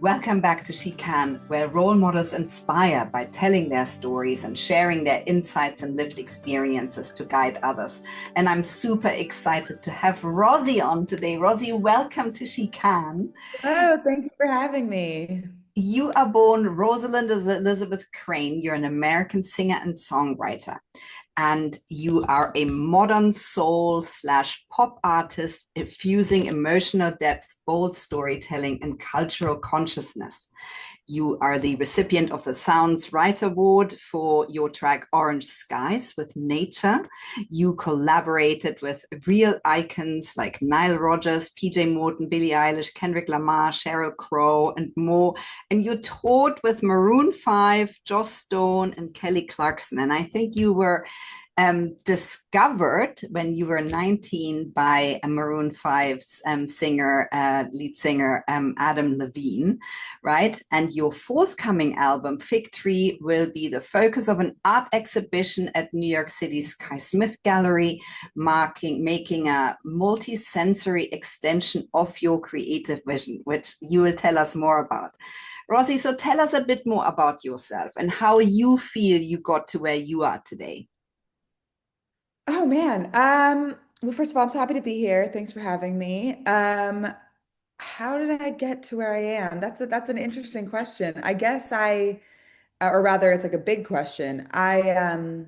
Welcome back to She Can, where role models inspire by telling their stories and sharing their insights and lived experiences to guide others. And I'm super excited to have Rozzi on today. Rozzi, welcome to She Can. Oh, thank you for having me. You are born Rosalind Elizabeth Crane. You're an American singer and songwriter, and you are a modern soul slash pop artist fusing emotional depth, bold storytelling, and cultural consciousness. You are the recipient of the Sounds Right Award for your track Orange Skies with Nature. You collaborated with real icons like Nile Rodgers, PJ Morton, Billie Eilish, Kendrick Lamar, Sheryl Crow, and more. And you toured with Maroon 5, Joss Stone, and Kelly Clarkson. And I think you were discovered when you were 19 by a Maroon 5's lead singer, Adam Levine, right? And your forthcoming album, Fig Tree, will be the focus of an art exhibition at New York City's Kai Smith Gallery, making a multi-sensory extension of your creative vision, which you will tell us more about. Rozzi, so tell us a bit more about yourself and how you feel you got to where you are today. Oh man. Well, first of all, I'm so happy to be here. Thanks for having me. How did I get to where I am? That's an interesting question. I guess or rather, it's like a big question. I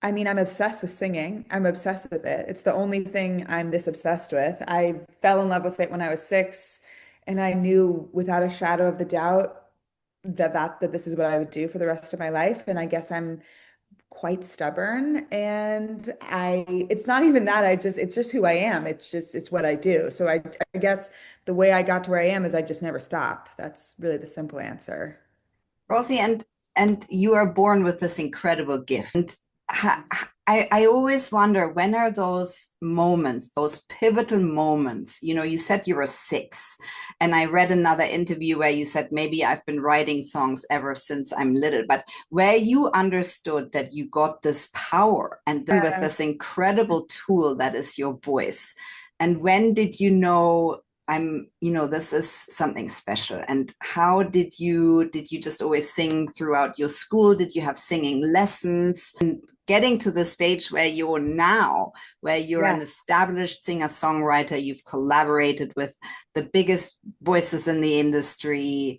mean, I'm obsessed with singing. I'm obsessed with it. It's the only thing I'm this obsessed with. I fell in love with it when I was 6, and I knew without a shadow of the doubt that this is what I would do for the rest of my life. And I guess I'm quite stubborn, and it's not even that. It's just who I am. It's what I do. So I guess the way I got to where I am is I just never stop. That's really the simple answer. Rosie, and you are born with this incredible gift. And I always wonder, when are those moments, those pivotal moments? You know, you said you were 6, and I read another interview where you said maybe I've been writing songs ever since I'm little, but where you understood that you got this power and then with Yeah. this incredible tool that is your voice. And when did you know this is something special? And how did you just always sing throughout your school? Did you have singing lessons? And getting to the stage where you're now, where you're Yeah. an established singer-songwriter, you've collaborated with the biggest voices in the industry.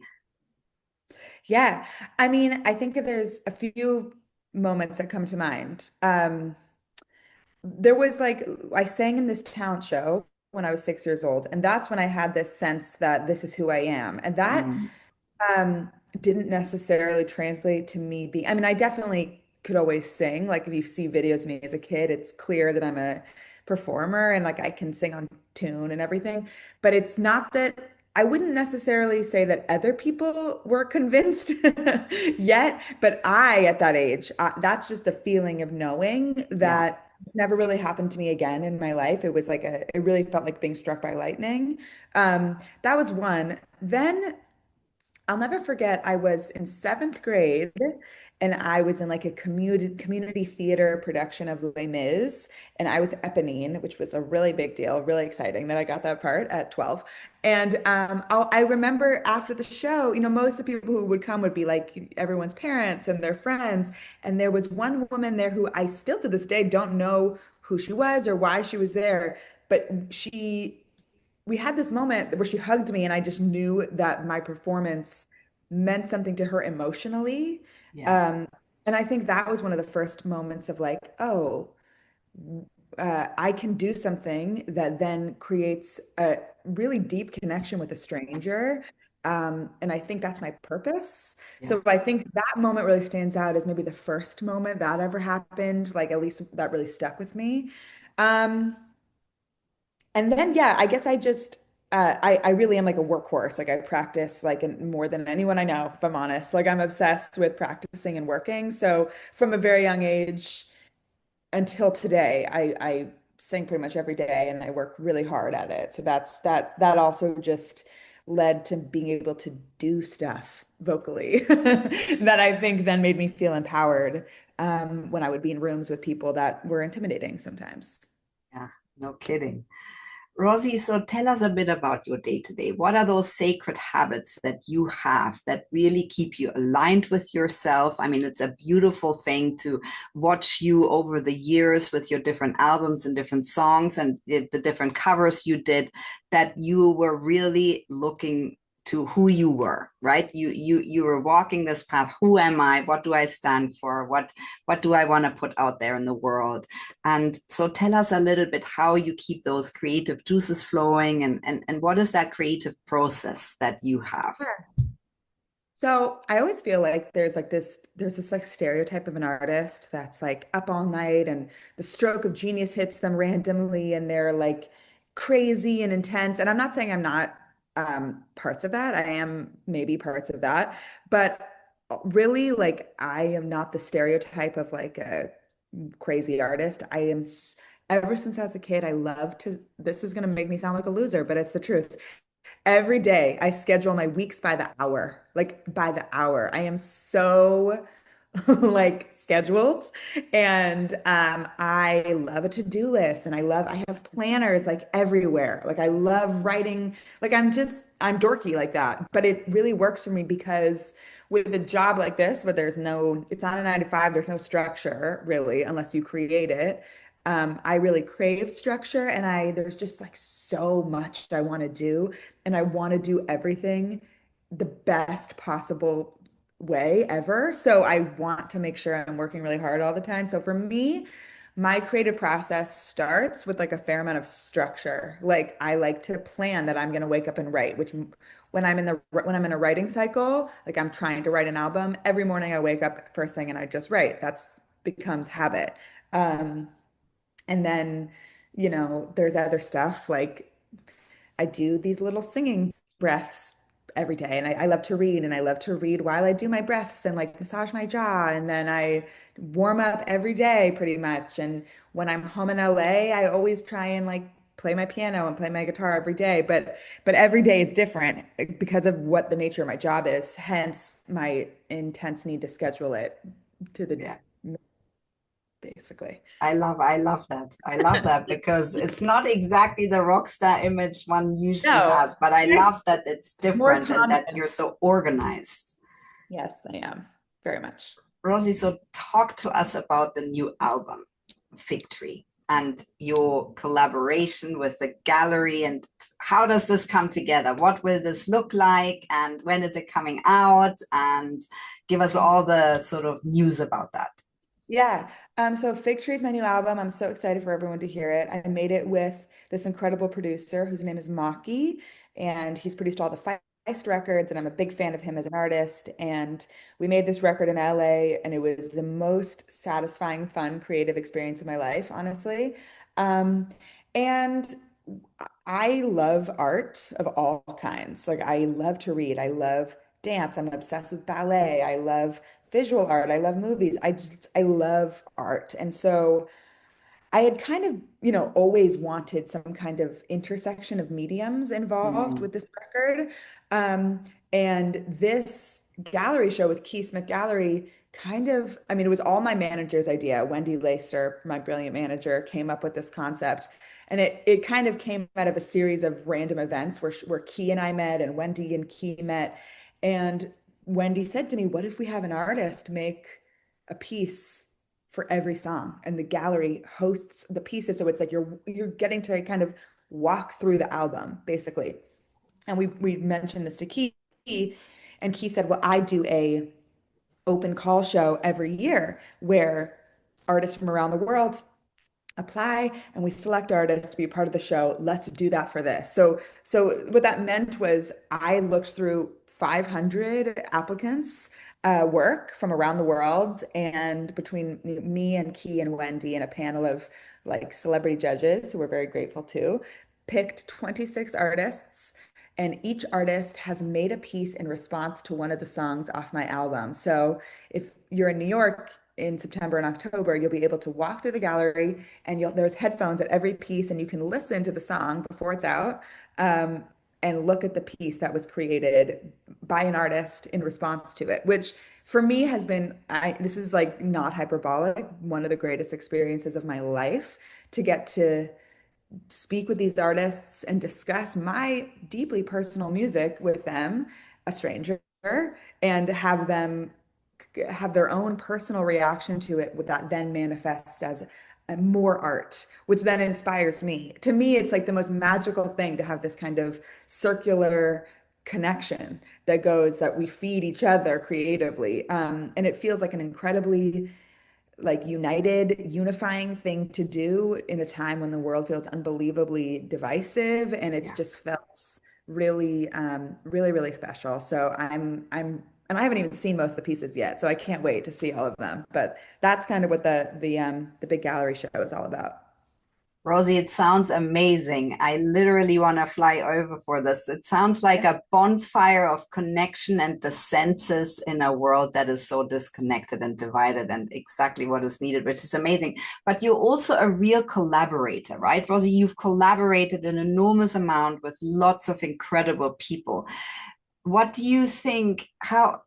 Yeah. I mean, I think that there's a few moments that come to mind. There was like, I sang in this talent show when I was 6 years old, and that's when I had this sense that this is who I am. And that Mm, um, didn't necessarily translate to me being, I mean, I definitely could always sing. Like if you see videos of me as a kid, it's clear that I'm a performer and like I can sing on tune and everything. But it's not that I wouldn't necessarily say that other people were convinced yet, but at that age, that's just a feeling of knowing yeah. that it's never really happened to me again in my life. It was like it really felt like being struck by lightning. That was one. Then I'll never forget, I was in 7th grade and I was in like a community theater production of Les Mis. And I was Eponine, which was a really big deal, really exciting that I got that part at 12. And I remember after the show, most of the people who would come would be like everyone's parents and their friends. And there was one woman there who I still to this day don't know who she was or why she was there, but we had this moment where she hugged me and I just knew that my performance meant something to her emotionally. Yeah. Um, and I think that was one of the first moments of like, oh, I can do something that then creates a really deep connection with a stranger. And I think that's my purpose. Yeah. So I think that moment really stands out as maybe the first moment that ever happened, like at least that really stuck with me. Um, and then, yeah, I guess I really am like a workhorse. Like I practice like more than anyone I know, if I'm honest. Like I'm obsessed with practicing and working. So from a very young age until today, I sing pretty much every day and I work really hard at it. So that also just led to being able to do stuff vocally that I think then made me feel empowered when I would be in rooms with people that were intimidating sometimes. Yeah. No kidding. Rosie, so tell us a bit about your day to day. What are those sacred habits that you have that really keep you aligned with yourself? I mean, it's a beautiful thing to watch you over the years with your different albums and different songs and the different covers you did, that you were really looking to who you were, right? You were walking this path. Who am I? What do I stand for? What do I want to put out there in the world? And so tell us a little bit how you keep those creative juices flowing and what is that creative process that you have? Sure. So I always feel like there's this like stereotype of an artist that's like up all night and the stroke of genius hits them randomly and they're like crazy and intense. And I'm not saying I'm not parts of that. I am maybe parts of that, but really like I am not the stereotype of like a crazy artist. Ever since I was a kid, I love to, this is going to make me sound like a loser, but it's the truth. Every day I schedule my weeks by the hour, like by the hour. I am so like scheduled and I love a to-do list and I have planners like everywhere. Like I love writing, like I'm dorky like that, but it really works for me because with a job like this where it's not a 9 to 5, there's no structure really unless you create it. I really crave structure and there's just like so much I want to do and I want to do everything the best possible way ever. So I want to make sure I'm working really hard all the time. So for me, my creative process starts with like a fair amount of structure. Like I like to plan that I'm going to wake up and write, which when I'm in a writing cycle, like I'm trying to write an album, every morning I wake up first thing and I just write. That's becomes habit. Um, and then, there's other stuff like I do these little singing breaths every day. And I love to read and I love to read while I do my breaths and like massage my jaw. And then I warm up every day pretty much. And when I'm home in LA, I always try and like play my piano and play my guitar every day. But every day is different because of what the nature of my job is. Hence my intense need to schedule it to the Yeah. basically. I love that. I love that because it's not exactly the rock star image one usually No, has, but I love that it's more different and that common. you're so organized. Yes, I am very much. Rosie, so talk to us about the new album, Fig Tree, and your collaboration with the gallery. And how does this come together? What will this look like? And when is it coming out? And give us all the sort of news about that. Yeah. So Fig Tree is my new album. I'm so excited for everyone to hear it. I made it with this incredible producer whose name is Maki, and he's produced all the Feist records, and I'm a big fan of him as an artist. And we made this record in LA, and it was the most satisfying, fun, creative experience of my life, honestly. Um, and I love art of all kinds. Like I love to read. I love dance. I'm obsessed with ballet. I love visual art. I love movies. I love art. And so I had kind of, always wanted some kind of intersection of mediums involved Mm, with this record. Um, and this gallery show with Key Smith Gallery kind of, I mean, it was all my manager's idea. Wendy Lacer, my brilliant manager, came up with this concept. And it kind of came out of a series of random events where Key and I met and Wendy and Key met. And Wendy said to me, what if we have an artist make a piece for every song and the gallery hosts the pieces so it's like you're getting to kind of walk through the album basically. And we mentioned this to Key and Key said, well, I do a open call show every year where artists from around the world apply and we select artists to be part of the show. Let's do that for this. So what that meant was I looked through 500 applicants work from around the world, and between me and Key and Wendy and a panel of like celebrity judges who we're very grateful to, picked 26 artists, and each artist has made a piece in response to one of the songs off my album. So if you're in New York in September and October, you'll be able to walk through the gallery and there's headphones at every piece and you can listen to the song before it's out, um, and look at the piece that was created by an artist in response to it, which for me has been, this is like not hyperbolic, one of the greatest experiences of my life to get to speak with these artists and discuss my deeply personal music with them, a stranger, and have them have their own personal reaction to it, that then manifests as more art, which then inspires me. To me, it's like the most magical thing to have this kind of circular connection that goes that we feed each other creatively. And it feels like an incredibly like united, unifying thing to do in a time when the world feels unbelievably divisive, and it's Yeah. just felt really, really, really special. So and I haven't even seen most of the pieces yet, so I can't wait to see all of them. But that's kind of what the big gallery show is all about. Rosie, it sounds amazing. I literally want to fly over for this. It sounds like Yeah. a bonfire of connection and the senses in a world that is so disconnected and divided, and exactly what is needed, which is amazing. But you're also a real collaborator, right? Rosie, you've collaborated an enormous amount with lots of incredible people. What do you think? How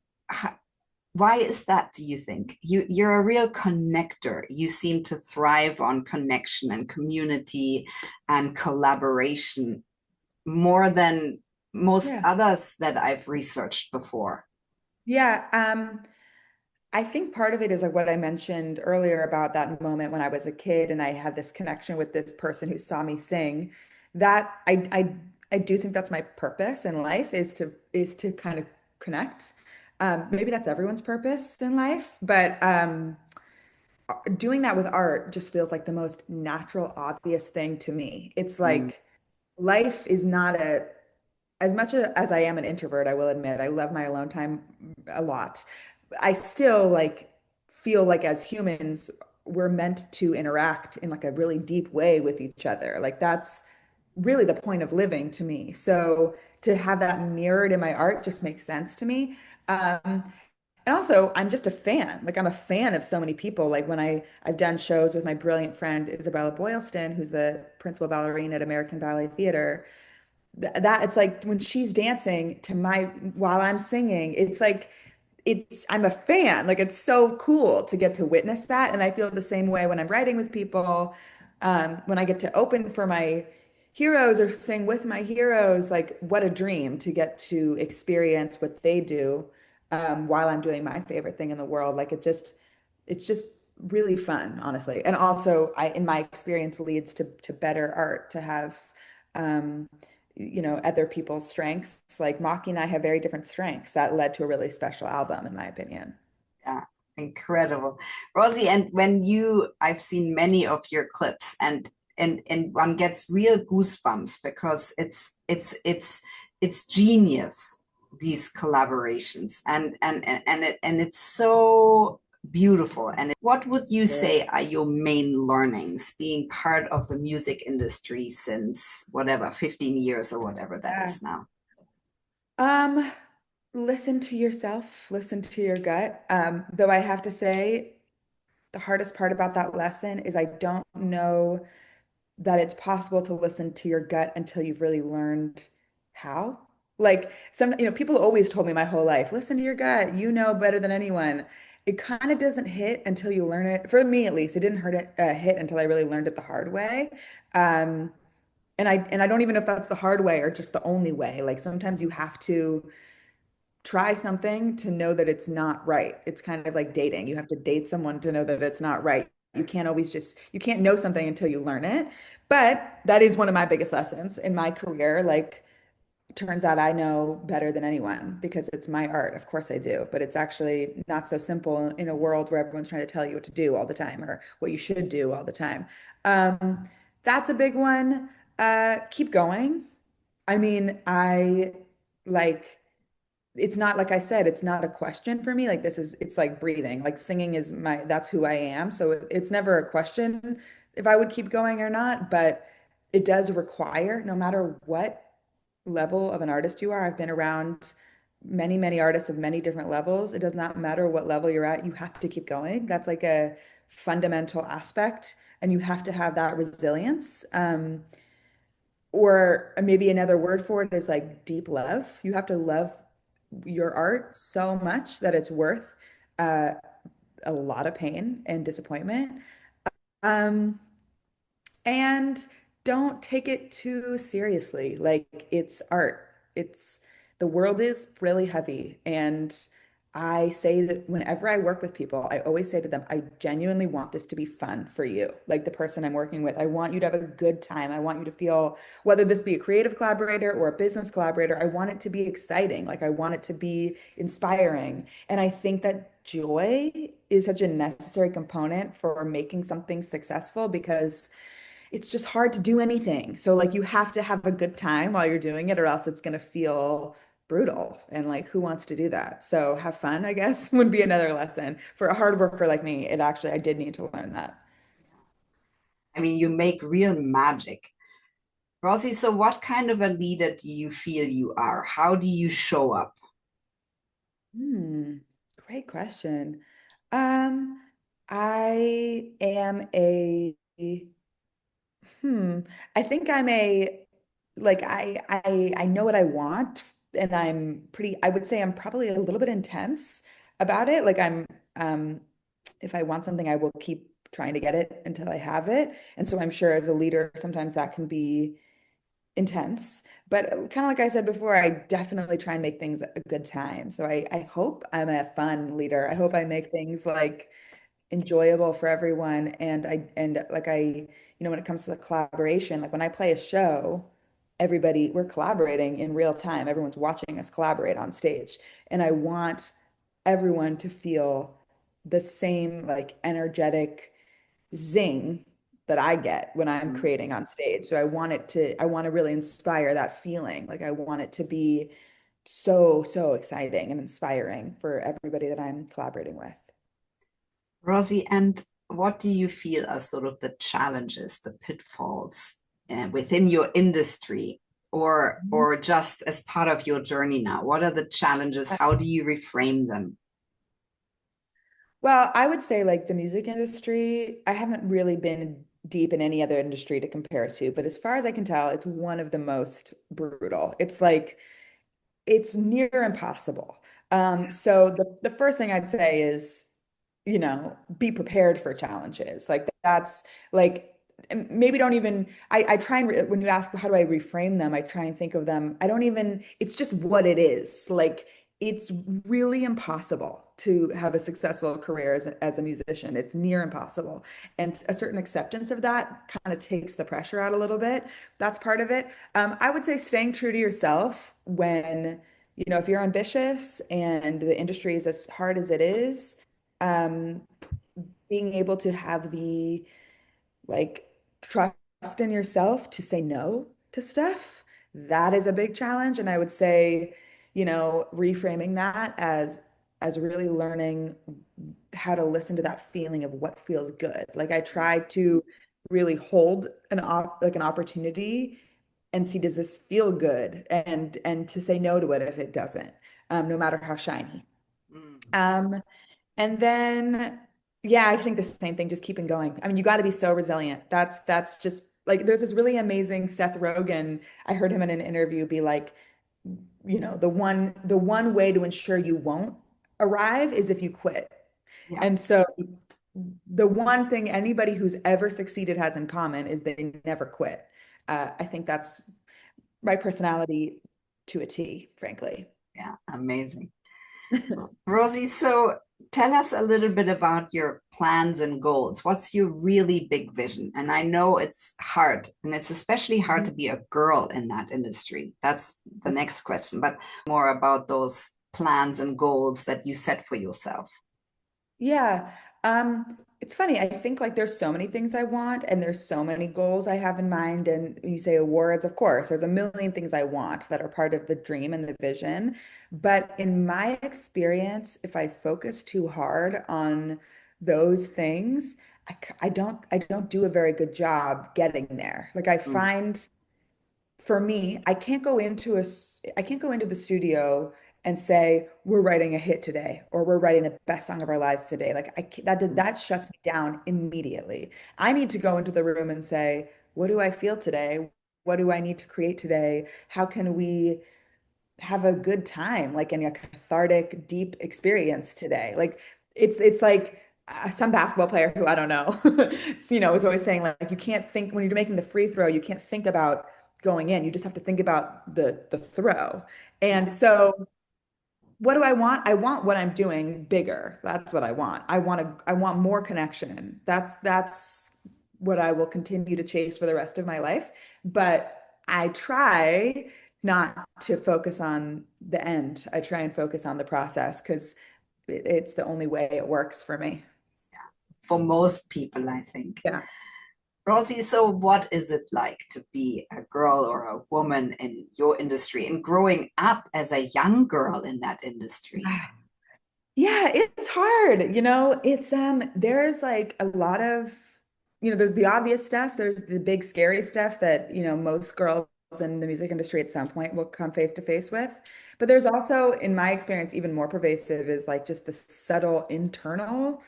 why is that, do you think? You're a real connector. You seem to thrive on connection and community and collaboration more than most Yeah. others that I've researched before. Yeah. I think part of it is like what I mentioned earlier about that moment when I was a kid and I had this connection with this person who saw me sing. That I do think that's my purpose in life is to kind of connect. Maybe that's everyone's purpose in life, but doing that with art just feels like the most natural, obvious thing to me. It's Mm, like life is not a as much as I am an introvert, I will admit, I love my alone time a lot. I still like feel like as humans, we're meant to interact in like a really deep way with each other. Like that's really the point of living to me. So to have that mirrored in my art just makes sense to me. And also, I'm just a fan. Like I'm a fan of so many people. Like when I've done shows with my brilliant friend Isabella Boylston, who's the principal ballerina at American Ballet Theater, that it's like when she's dancing to my while I'm singing, it's like I'm a fan. Like it's so cool to get to witness that. And I feel the same way when I'm writing with people, when I get to open for my heroes or sing with my heroes, like what a dream to get to experience what they do while I'm doing my favorite thing in the world. Like it's just really fun, honestly. And also in my experience leads to better art to have um, other people's strengths. Like Maki and I have very different strengths that led to a really special album, in my opinion. yeah, incredible. Rosie, and I've seen many of your clips, and one gets real goosebumps because it's genius, these collaborations, and it's so beautiful. And what would you Yeah. say are your main learnings being part of the music industry since whatever 15 years or whatever that Yeah. is now? Um, Listen to yourself, listen to your gut. Though I have to say, the hardest part about that lesson is I don't know that it's possible to listen to your gut until you've really learned how. Like people always told me my whole life, listen to your gut, you know better than anyone. It kind of doesn't hit until you learn it. For me, at least, it didn't hit until I really learned it the hard way. Um, and I don't even know if that's the hard way or just the only way. Like sometimes you have to try something to know that it's not right. It's kind of like dating. You have to date someone to know that it's not right. You can't know something until you learn it. But that is one of my biggest lessons in my career. Like, turns out I know better than anyone because it's my art. Of course I do. But it's actually not so simple in a world where everyone's trying to tell you what to do all the time or what you should do all the time. Um, that's a big one. Keep going. I mean, I like it's not like I said, it's not a question for me. Like it's like breathing. Like singing is that's who I am. So it's never a question if I would keep going or not, but it does require, no matter what level of an artist you are. I've been around many, many artists of many different levels. It does not matter what level you're at, you have to keep going. That's like a fundamental aspect, and you have to have that resilience. Or maybe another word for it is like deep love. You have to love your art so much that it's worth uh, a lot of pain and disappointment. Um, and don't take it too seriously. Like it's art. It's the world is really heavy. And I say that whenever I work with people, I always say to them, I genuinely want this to be fun for you. Like the person I'm working with, I want you to have a good time. I want you to feel, whether this be a creative collaborator or a business collaborator, I want it to be exciting. Like I want it to be inspiring. And I think that joy is such a necessary component for making something successful because it's just hard to do anything. So like you have to have a good time while you're doing it or else it's going to feel brutal. And like who wants to do that? So have fun, I guess, would be another lesson. For a hard worker like me, it actually I did need to learn that. I mean, you make real magic. Rozzi, so what kind of a leader do you feel you are? How do you show up? Hmm, great question. Um, I am a Hmm. I think I'm a like I know what I want and I'm pretty I would say I'm probably a little bit intense about it. Like I'm if I want something I will keep trying to get it until I have it. And so I'm sure as a leader sometimes that can be intense. But kind of like I said before, I definitely try and make things a good time. So I hope I'm a fun leader. I hope I make things like enjoyable for everyone. And like when it comes to the collaboration, like when I play a show, everybody, we're collaborating in real time. Everyone's watching us collaborate on stage. And I want everyone to feel the same like energetic zing that I get when I'm Mm. creating on stage. So I want to really inspire that feeling. Like I want it to be so exciting and inspiring for everybody that I'm collaborating with. Rosie, and what do you feel are sort of the challenges, the pitfalls within your industry or just as part of your journey now? What are the challenges? How do you reframe them? Well, I would say like the music industry, I haven't really been deep in any other industry to compare to, but as far as I can tell, it's one of the most brutal. It's like it's near impossible. So the first thing I'd say is be prepared for challenges. Like that's like maybe don't even I try and when you ask how do I reframe them, I try and think of them. I don't even it's just what it is. Like it's really impossible to have a successful career as a musician. It's near impossible. And a certain acceptance of that kind of takes the pressure out a little bit. That's part of it. I would say staying true to yourself when, if you're ambitious and the industry is as hard as it is, um, being able to have the like trust in yourself to say no to stuff, that is a big challenge. And I would say, reframing that as really learning how to listen to that feeling of what feels good. Like I try to really hold an opportunity and see does this feel good and to say no to it if it doesn't, no matter how shiny. Mm. Um, and then, yeah, I think the same thing, just keeping going. I mean, you got to be so resilient. That's just like there's this really amazing Seth Rogen. I heard him in an interview be like, the one way to ensure you won't arrive is if you quit. Yeah. And so the one thing anybody who's ever succeeded has in common is they never quit. I think that's my personality to a T, frankly. Yeah, amazing. Rosie, so tell us a little bit about your plans and goals. What's your really big vision? And I know it's hard, and it's especially hard to be a girl in that industry. That's the next question, but more about those plans and goals that you set for yourself. Yeah. It's funny. I think like there's so many things I want and there's so many goals I have in mind. And when you say awards, of course, there's a million things I want that are part of the dream and the vision. But in my experience, if I focus too hard on those things, I don't do a very good job getting there. Like I Mm, find for me, I can't go into the studio and say we're writing a hit today or we're writing the best song of our lives today. Like mm, that shuts me down immediately. I need to go into the room and say, what do I feel today? What do I need to create today? How can we have a good time, like in a cathartic, deep experience today? Like it's like some basketball player who I don't know, was always saying like you can't think when you're making the free throw, you can't think about going in. You just have to think about the throw. Yeah. And so what do I want? I want what I'm doing bigger. That's what I want. I want more connection. That's what I will continue to chase for the rest of my life. But I try not to focus on the end. I try and focus on the process because it's the only way it works for me. For most people, I think. Yeah. Rosie, so what is it like to be a girl or a woman in your industry and growing up as a young girl in that industry? Yeah, it's hard. It's there's like a lot of, there's the obvious stuff, there's the big scary stuff that, most girls in the music industry at some point will come face to face with. But there's also, in my experience, even more pervasive is like just the subtle internal,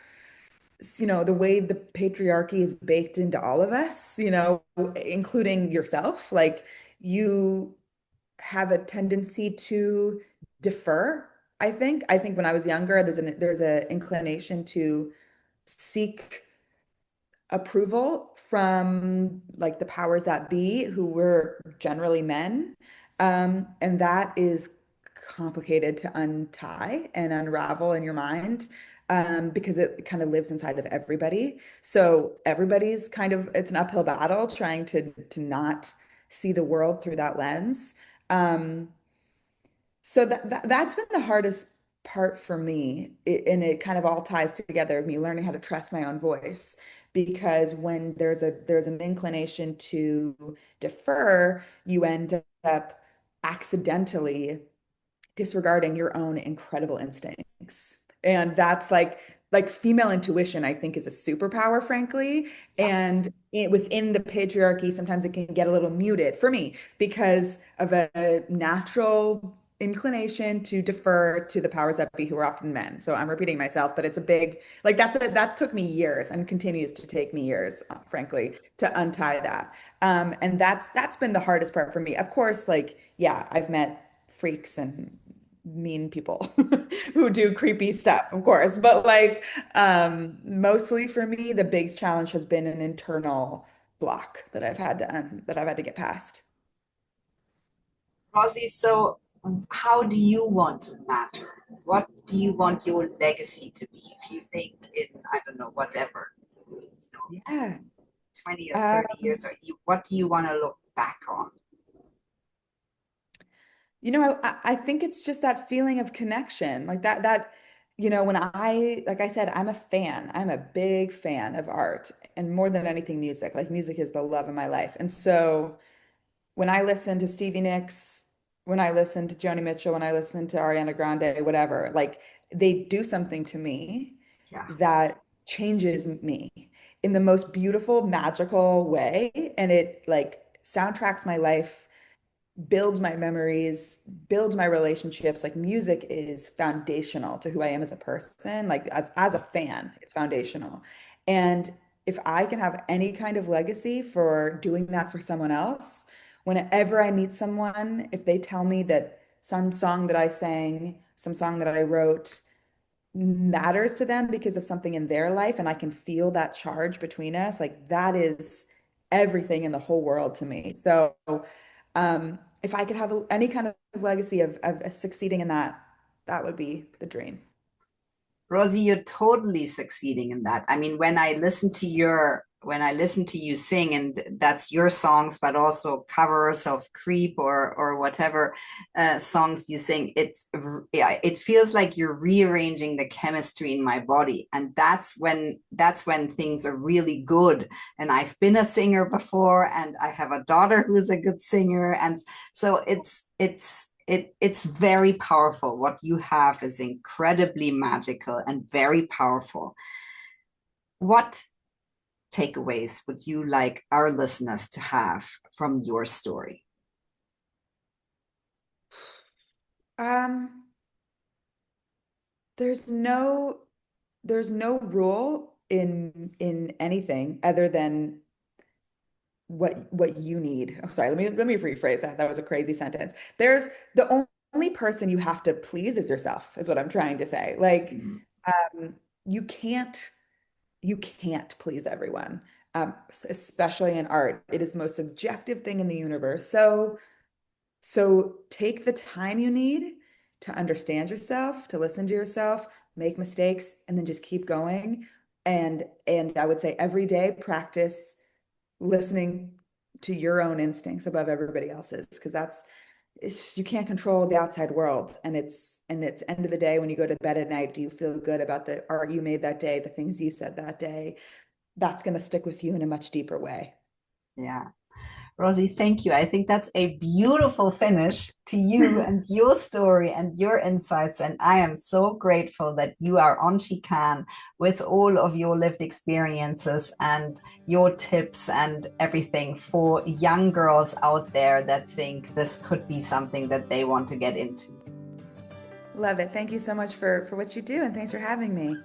the way the patriarchy is baked into all of us, including yourself. Like you have a tendency to defer, I think. I think when I was younger, there's an inclination to seek approval from like the powers that be, who were generally men. And that is complicated to untie and unravel in your mind, because it kind of lives inside of everybody. So everybody's kind of, it's an uphill battle trying to not see the world through that lens. Um, so that's been the hardest part for me. And it kind of all ties together with me learning how to trust my own voice. Because when there's an inclination to defer, you end up accidentally disregarding your own incredible instincts. And that's like female intuition, I think, is a superpower, frankly. Yeah. And within the patriarchy, sometimes it can get a little muted for me because of a natural inclination to defer to the powers that be, who are often men. So I'm repeating myself, but it's a big, like that took me years and continues to take me years, frankly, to untie that. And that's been the hardest part for me. Of course, like, yeah, I've met freaks and mean people who do creepy stuff, of course. But like, mostly for me, the big challenge has been an internal block that I've had to get past. Rosie, so how do you want to matter? What do you want your legacy to be? If you think in, I don't know, whatever, know, Yeah. 20 or Uh, 30 years, or what do you want to look back on? I think it's just that feeling of connection, like when like I said, I'm a fan. I'm a big fan of art and more than anything, music. Like music is the love of my life. And so when I listen to Stevie Nicks, when I listen to Joni Mitchell, when I listen to Ariana Grande, whatever, like they do something to me Yeah. that changes me in the most beautiful, magical way. And it like soundtracks my life, builds my memories, builds my relationships. Like music is foundational to who I am as a person. Like as a fan, it's foundational. And if I can have any kind of legacy for doing that for someone else, whenever I meet someone, if they tell me that some song that I sang, some song that I wrote matters to them because of something in their life, and I can feel that charge between us, like that is everything in the whole world to me. So, if I could have any kind of legacy of succeeding in that, that would be the dream. Rosie, you're totally succeeding in that. I mean, when I listen to you sing, and that's your songs, but also covers of Creep or whatever songs you sing, yeah, it feels like you're rearranging the chemistry in my body, and that's when things are really good. And I've been a singer before, and I have a daughter who's a good singer, and so it's very powerful. What you have is incredibly magical and very powerful. What takeaways would you like our listeners to have from your story? Um, there's no there's no rule in anything other than what you need. Oh, sorry, let me rephrase that. That was a crazy sentence. There's the only person you have to please is yourself, is what I'm trying to say. Like, Mm. you can't. you can't please everyone, especially in art. It is the most subjective thing in the universe. So take the time you need to understand yourself, to listen to yourself, make mistakes, and then just keep going. And I would say every day practice listening to your own instincts above everybody else's, because you can't control the outside world. And it's end of the day, when you go to bed at night, do you feel good about the art you made that day, the things you said that day? That's going to stick with you in a much deeper way. Yeah. Rosie, thank you. I think that's a beautiful finish to you and your story and your insights. And I am so grateful that you are on Chicane with all of your lived experiences and your tips and everything for young girls out there that think this could be something that they want to get into. Love it. Thank you so much for what you do, and thanks for having me.